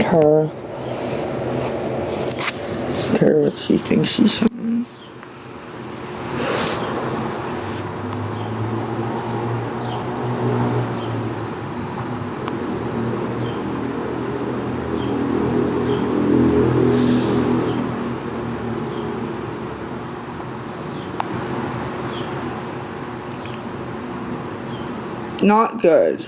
her care what she thinks she's saying. Not good.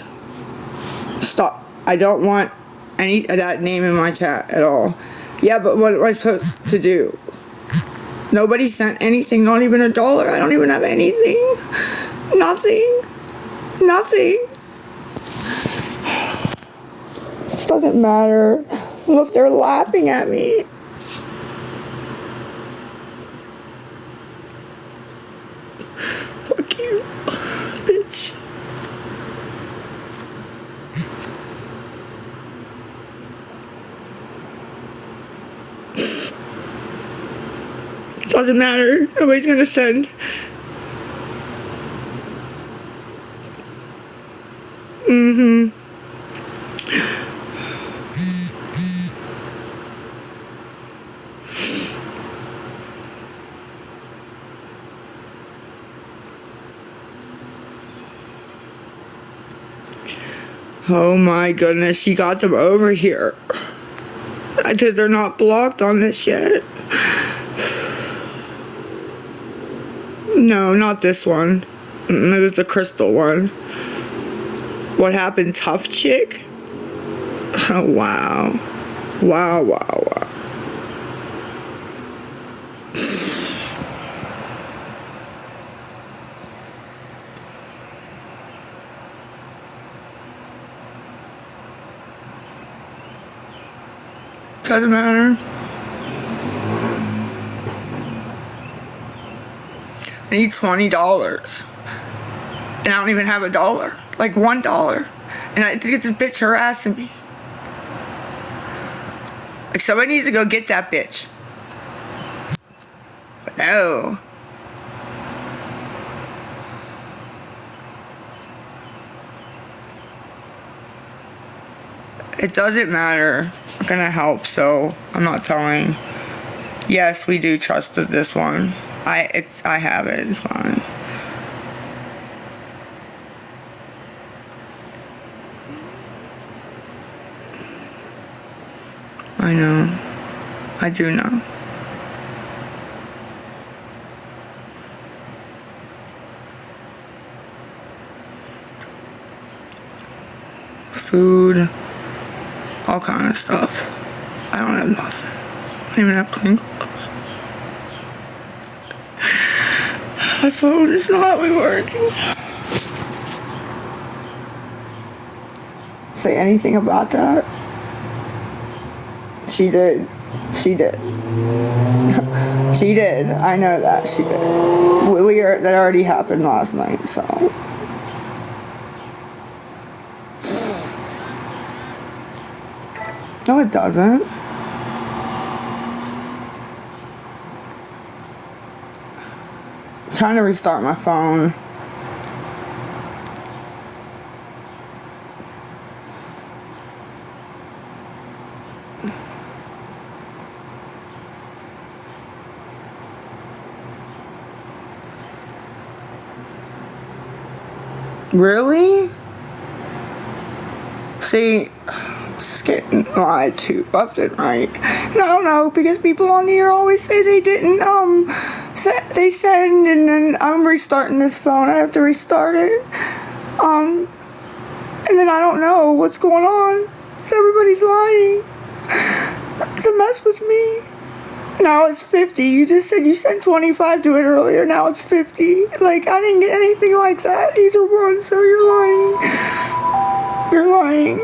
Stop. I don't want any of that name in my chat at all. Yeah, but what am I supposed to do? Nobody sent anything, not even $1. I don't even have anything. Nothing. Nothing. Doesn't matter. Look, they're laughing at me. Fuck you, bitch. Doesn't matter. Nobody's gonna send. Oh my goodness, she got them over here. Because they're not blocked on this yet. No, not this one. It was the crystal one. What happened, tough chick? Oh, wow. Wow, wow, wow. Doesn't matter. I need $20. And I don't even have $1. Like $1. And I think it's this bitch harassing me. Like somebody needs to go get that bitch. But no. It doesn't matter. I'm gonna help, so I'm not telling. Yes, we do trust this one. I have it. It's fine. I know. I do know. Food. All kind of stuff. I don't have nothing. I don't even have clean clothes. My phone is not working. Say anything about that? She did. She did. She did. I know that she did. That already happened last night, so. No, it doesn't. I'm trying to restart my phone. Really? See, it's getting lied to left and right. And I don't know, because people on here always say they didn't, they send, and then I'm restarting this phone. I have to restart it. And then I don't know what's going on. Everybody's lying. It's a mess with me. Now it's 50. You just said you sent 25 to it earlier. Now it's 50. Like, I didn't get anything like that either one, so you're lying. You're lying.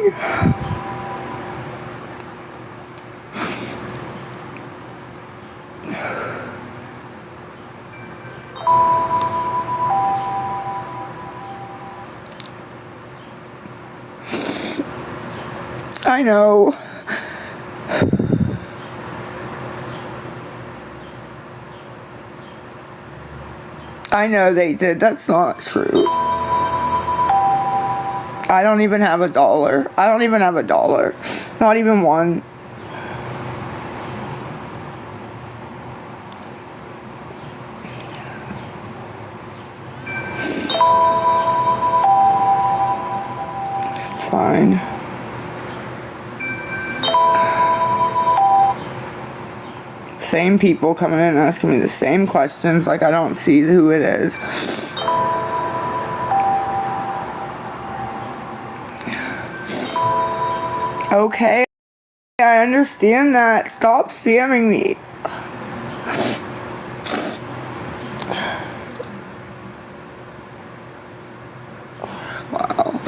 I know. I know they did. That's not true. I don't even have $1. I don't even have $1. Not even one. That's fine. Same people coming in and asking me the same questions, like I don't see who it is. Okay, I understand that. Stop spamming me. Wow.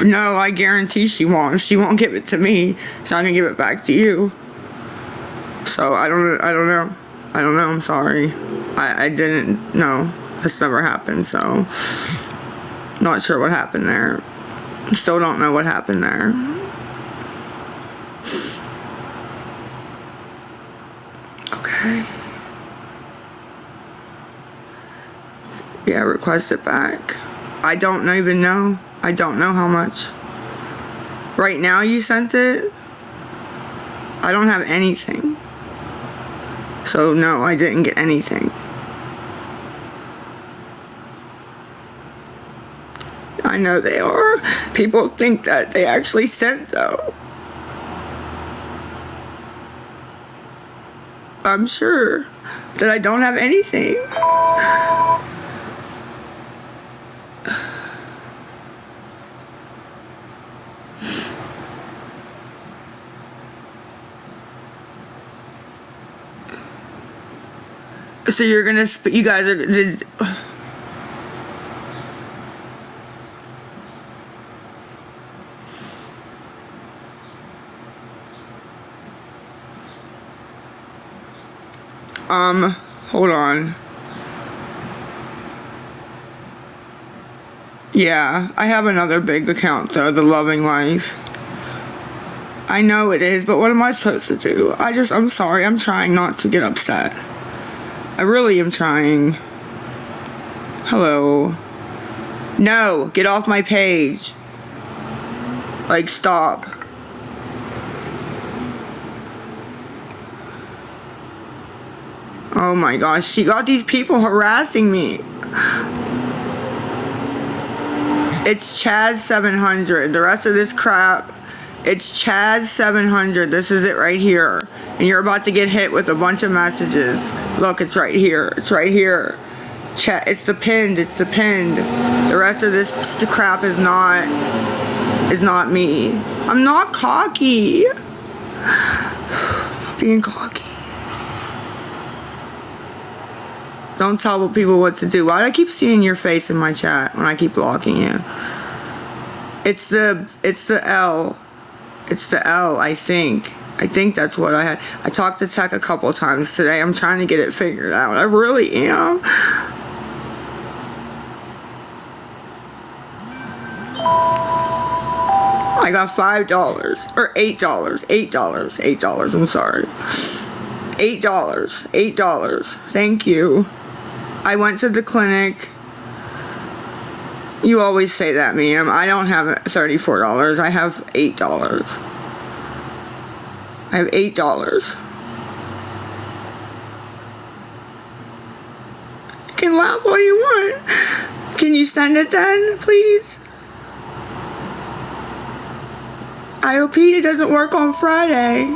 No, I guarantee she won't. If she won't give it to me, she's not gonna give it back to you. So I don't know. I'm sorry. I didn't know. This never happened, so not sure what happened there. Still don't know what happened there. Okay. Yeah, request it back. I don't even know. I don't know how much. Right now you sent it? I don't have anything. So no, I didn't get anything. I know they are. People think that they actually sent though. I'm sure that I don't have anything. So you're gonna, you guys are, hold on. Yeah, I have another big account though, the Loving Life. I know it is, but what am I supposed to do? I'm sorry, I'm trying not to get upset. I really am trying. Hello. No, get off my page. Like, stop. Oh my gosh, she got these people harassing me. It's Chaz700. The rest of this crap, it's Chaz700. This is it right here. And you're about to get hit with a bunch of messages. Look, it's right here. It's right here. Chat. It's the pinned. It's the pinned. The rest of this crap is not me. I'm not cocky. I'm not being cocky. Don't tell people what to do. Why do I keep seeing your face in my chat when I keep blocking you? It's the L. It's the L, I think. I think that's what I had. I talked to Tech a couple times today. I'm trying to get it figured out. I really am. I got $5 or $8. $8. I'm sorry. $8. Thank you. I went to the clinic. You always say that, ma'am. I don't have $34. I have $8. I have $8. You can laugh all you want. Can you send it then, please? IOP doesn't work on Friday.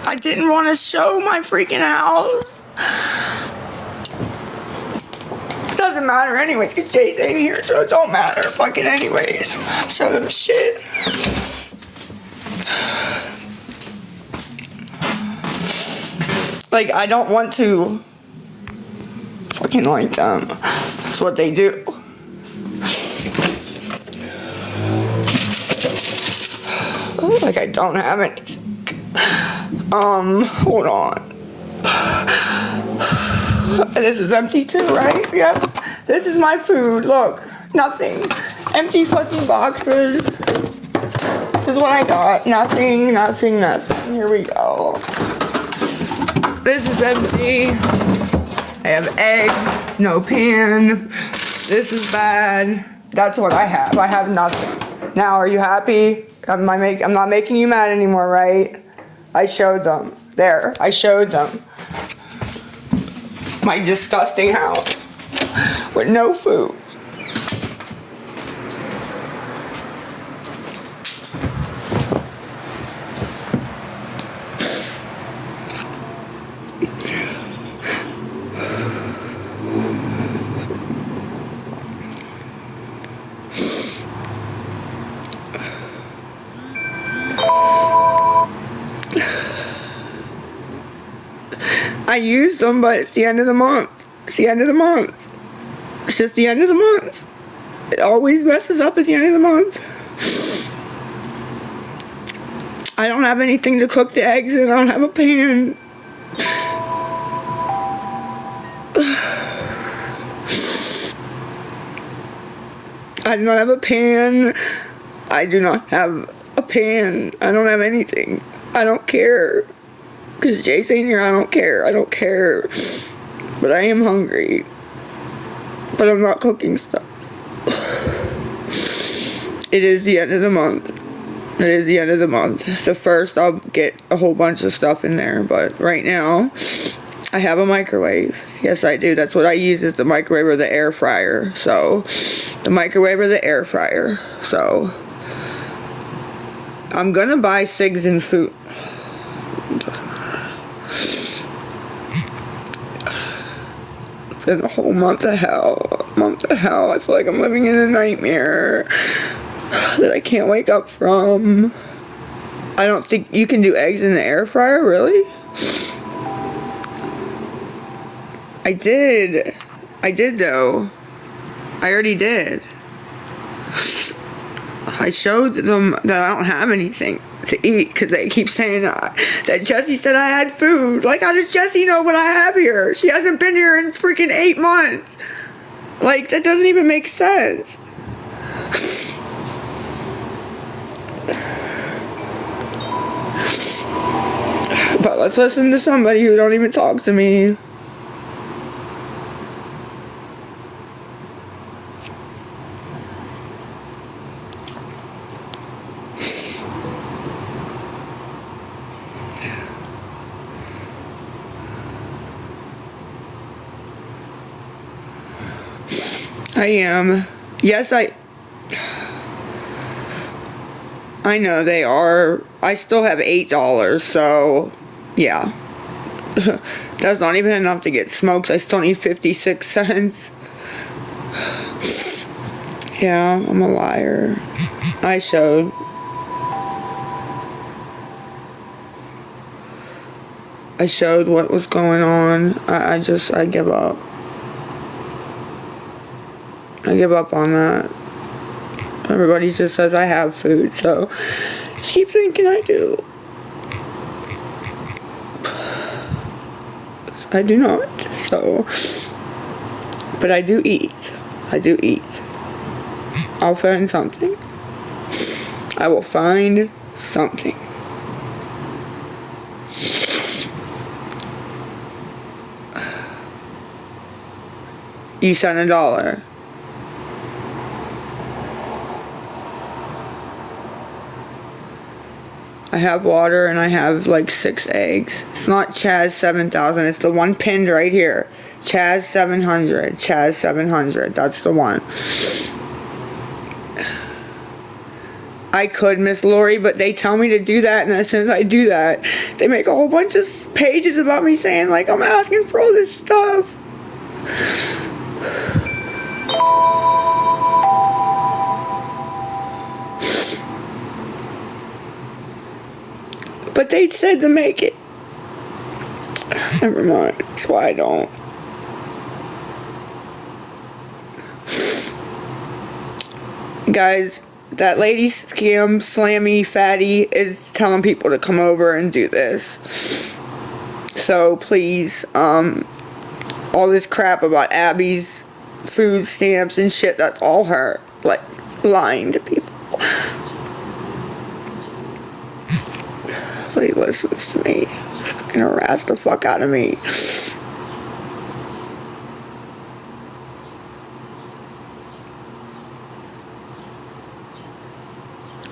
I didn't want to show my freaking house. It doesn't matter anyways, because Jay's ain't here, so it don't matter fucking anyways. Show them shit. Like, I don't want to fucking like them. That's what they do. Like, I don't have anything. Hold on. This is empty too, right? Yep. This is my food. Look, nothing. Empty fucking boxes. This is what I got. Nothing. Here we go. This is empty. I have eggs, no pan. This is bad. That's what I have. I have nothing. Now, are you happy? I'm not making you mad anymore, right? I showed them. There, I showed them. My disgusting house with no food. I used them, but it's the end of the month. It's the end of the month. It's just the end of the month. It always messes up at the end of the month. I don't have anything to cook the eggs in. I don't have a pan. I do not have a pan. I do not have a pan. I don't have anything. I don't care. Because Jay's ain't here, I don't care. I don't care. But I am hungry. But I'm not cooking stuff. It is the end of the month. It is the end of the month. The first, I'll get a whole bunch of stuff in there. But right now, I have a microwave. Yes, I do. That's what I use, is the microwave or the air fryer. So, the microwave or the air fryer. So, I'm gonna buy Cigs and food. It's been a whole month of hell. I feel like I'm living in a nightmare that I can't wake up from. I don't think you can do eggs in the air fryer, really? I did though. I already did. I showed them that I don't have anything to eat because they keep saying that Jessie said I had food. Like, how does Jessie know what I have here? She hasn't been here in freaking 8 months. Like, that doesn't even make sense. But let's listen to somebody who don't even talk to me. I am. Yes, I know they are. I still have $8, so yeah. That's not even enough to get smokes. I still need 56 cents. Yeah, I'm a liar. I showed. I showed what was going on. I give up. I give up on that. Everybody just says I have food, so just keep thinking I do. I do not, so. But I do eat. I do eat. I'll find something. I will find something. You sent $1. I have water and I have like 6 eggs. It's not Chaz 7000. It's the one pinned right here. Chaz 700. Chaz 700. That's the one. I could, Miss Lori, but they tell me to do that, and as soon as I do that, they make a whole bunch of pages about me saying, like, I'm asking for all this stuff. But they said to make it. Never mind. That's why I don't. Guys, that lady scam Slammy Fatty is telling people to come over and do this. So please, all this crap about Abby's food stamps and shit, that's all her. Like, lying to people. Nobody listens to me. Fucking harass the fuck out of me.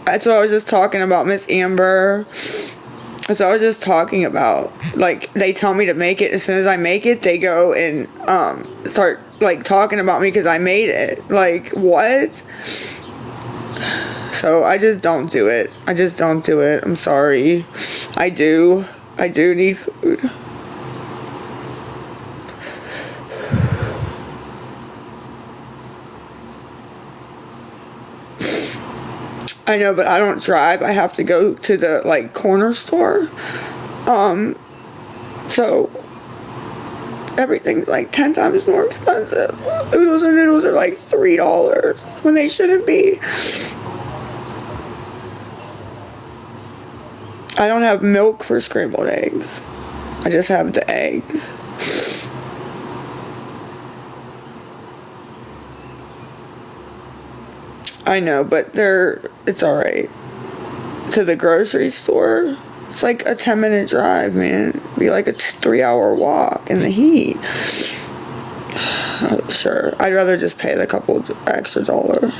That's what I was just talking about, Miss Amber. That's what I was just talking about. Like, they tell me to make it. As soon as I make it, they go and start, like, talking about me because I made it. Like, what? So, I just don't do it. I just don't do it. I'm sorry. I do need food. I know, but I don't drive. I have to go to the, like, corner store. So everything's like 10 times more expensive. Oodles and noodles are like $3 when they shouldn't be. I don't have milk for scrambled eggs. I just have the eggs. I know, but it's alright. To the grocery store, it's like a 10-minute drive, man. It'd be like a 3-hour walk in the heat. Sure, I'd rather just pay the couple extra $.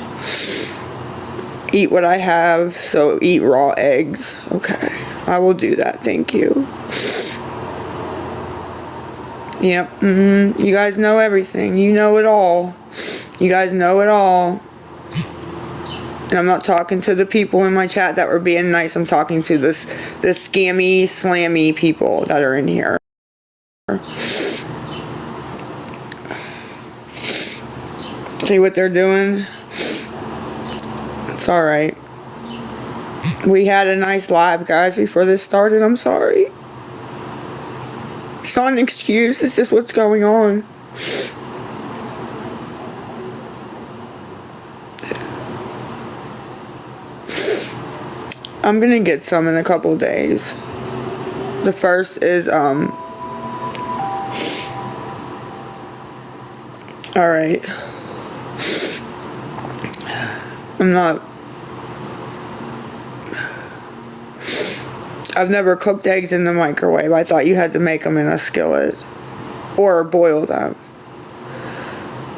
Eat what I have, so eat raw eggs. Okay, I will do that, thank you. Yep, you guys know everything. You know it all. You guys know it all. And I'm not talking to the people in my chat that were being nice. I'm talking to the scammy, slammy people that are in here. See what they're doing? It's alright. We had a nice live, guys, before this started. I'm sorry. It's not an excuse. It's just what's going on. I'm gonna get some in a couple days. The first is, alright. I've never cooked eggs in the microwave. I thought you had to make them in a skillet. Or boil them.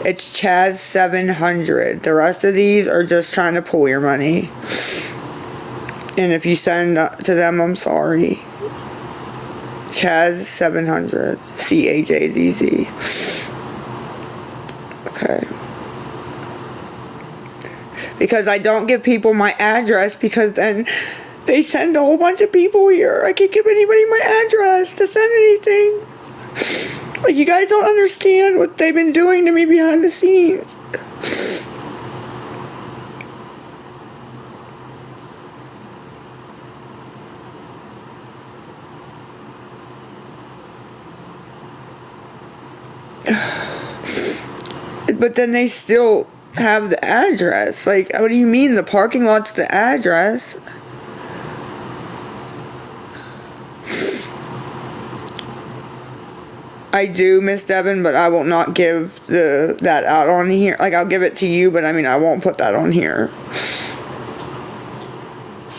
It's Chaz 700. The rest of these are just trying to pull your money. And if you send to them, I'm sorry. Chaz 700. CHAZZ. Okay. Because I don't give people my address because then they send a whole bunch of people here. I can't give anybody my address to send anything. Like, you guys don't understand what they've been doing to me behind the scenes. But then they still have the address. Like, what do you mean? The parking lot's the address. I do, Miss Devin, but I will not give that out on here. Like, I'll give it to you, but I mean, I won't put that on here.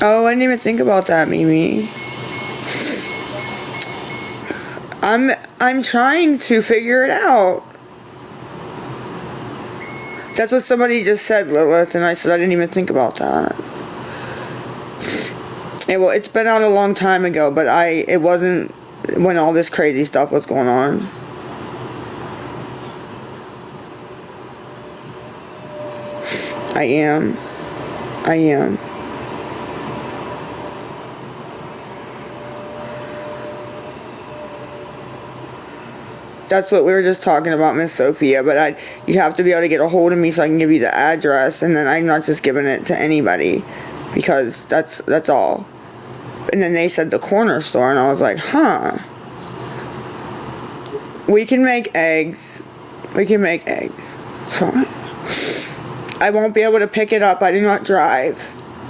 Oh, I didn't even think about that, Mimi. I'm trying to figure it out. That's what somebody just said, Lilith, and I said I didn't even think about that. Yeah, well, it's been out a long time ago, but it wasn't when all this crazy stuff was going on. I am. That's what we were just talking about, Miss Sophia, but you'd have to be able to get a hold of me so I can give you the address, and then I'm not just giving it to anybody, because that's all. And then they said the corner store, and I was like, huh. We can make eggs. It's fine. I won't be able to pick it up. I do not drive.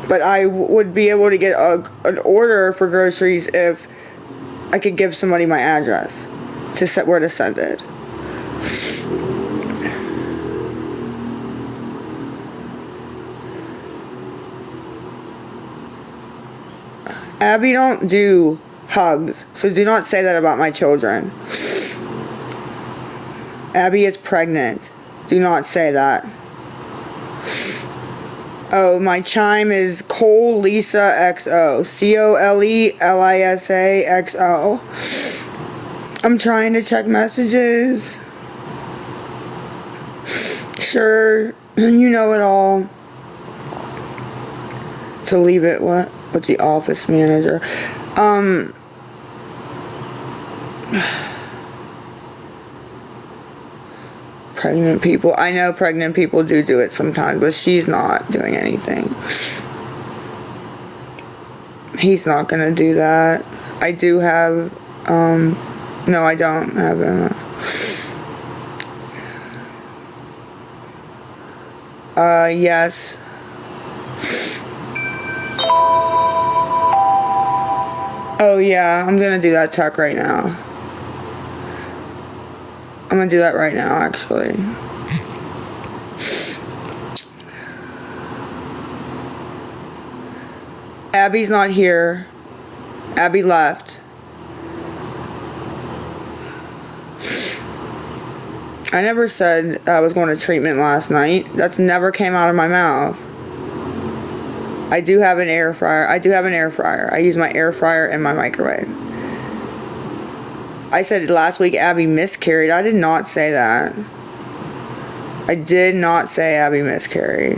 But I would be able to get an order for groceries if I could give somebody my address to set where to send it. Abby don't do hugs, so do not say that about my children. Abby is pregnant. Do not say that. Oh, my chime is Cole Lisa XO. COLELISA XO. I'm trying to check messages. Sure, you know it all. To leave it what? With the office manager. Pregnant people. I know pregnant people do it sometimes, but she's not doing anything. He's not gonna do that. I do have, no, I don't have him. Yes. Oh yeah, I'm gonna do that tech right now. I'm gonna do that right now, actually. Abby's not here. Abby left. I never said I was going to treatment last night. That's never came out of my mouth. I do have an air fryer. I use my air fryer and my microwave. I said last week Abby miscarried. I did not say that. I did not say Abby miscarried.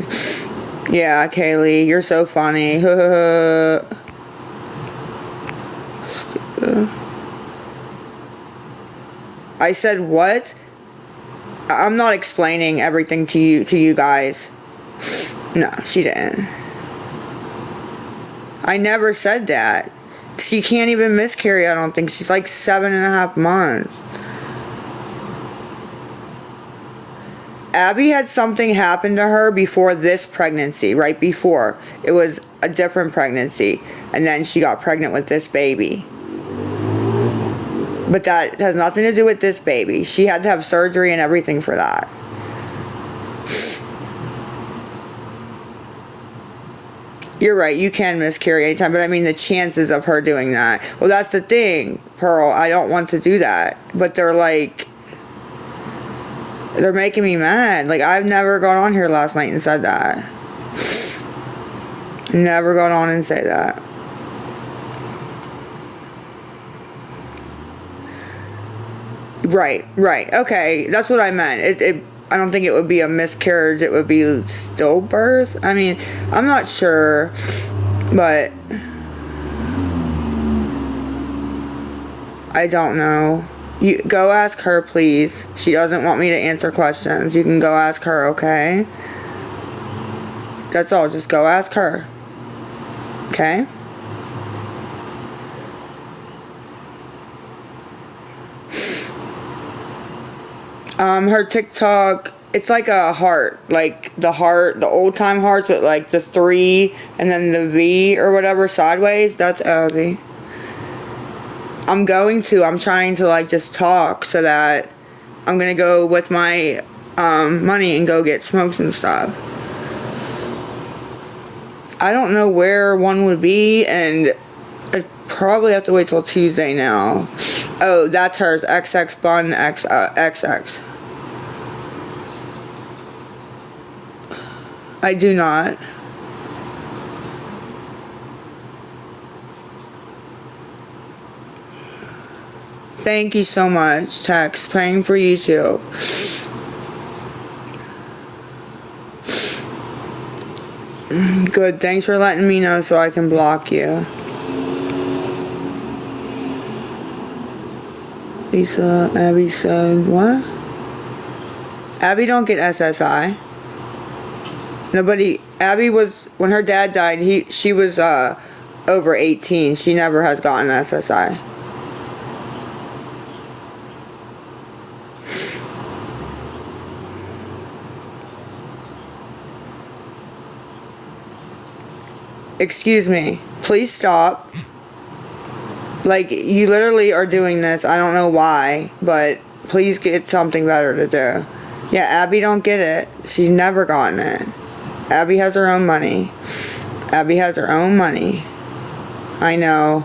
Yeah, Kaylee, you're so funny. I said what? I'm not explaining everything to you guys. No, she didn't. I never said that. She can't even miscarry, I don't think. She's like 7.5 months. Abby had something happen to her before this pregnancy, right before. It was a different pregnancy. And then she got pregnant with this baby. But that has nothing to do with this baby. She had to have surgery and everything for that. You're right, you can miscarry anytime, but I mean the chances of her doing that. Well, that's the thing, Pearl. I don't want to do that. But they're making me mad. Like, I've never gone on here last night and said that. Never gone on and say that. Right. Okay, that's what I meant. I don't think it would be a miscarriage. It would be stillbirth. I mean, I'm not sure, but I don't know. You go ask her, please. She doesn't want me to answer questions. You can go ask her, okay? That's all. Just go ask her. Okay? Her TikTok, it's like a heart, like the heart, the old time hearts with like the 3 and then the V or whatever sideways. That's Abby. I'm trying to like just talk so that I'm gonna go with my money and go get smokes and stuff. I don't know where one would be, and I'd probably have to wait till Tuesday now. Oh, that's hers. XX Bun XX. I do not. Thank you so much, Tex. Praying for you too. Good. Thanks for letting me know so I can block you. Lisa, Abby said, what? Abby don't get SSI. Abby was, when her dad died, she was over 18. She never has gotten SSI. Excuse me. Please stop. Like, you literally are doing this. I don't know why, but please get something better to do. Yeah, Abby don't get it. She's never gotten it. Abby has her own money. Abby has her own money. I know.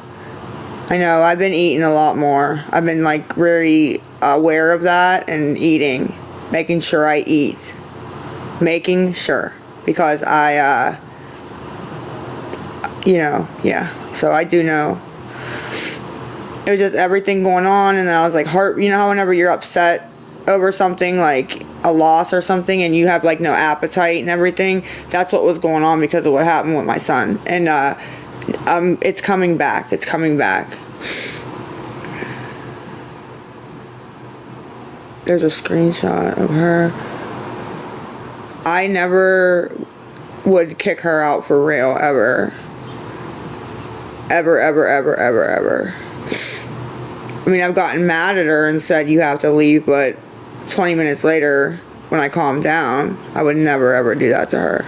I've been eating a lot more. I've been like very aware of that and eating. Making sure I eat. Making sure. because I, yeah. So I do know. It was just everything going on, and then I was like, how whenever you're upset over something, like a loss or something, and you have like no appetite and everything, that's what was going on because of what happened with my son. And it's coming back. It's coming back. There's a screenshot of her. I never would kick her out for real, ever. Ever, ever, ever, ever, ever. I mean, I've gotten mad at her and said, you have to leave, but 20 minutes later, when I calmed down, I would never, ever do that to her.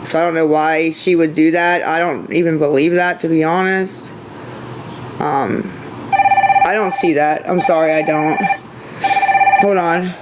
So I don't know why she would do that. I don't even believe that, to be honest. I don't see that. I'm sorry, I don't. Hold on.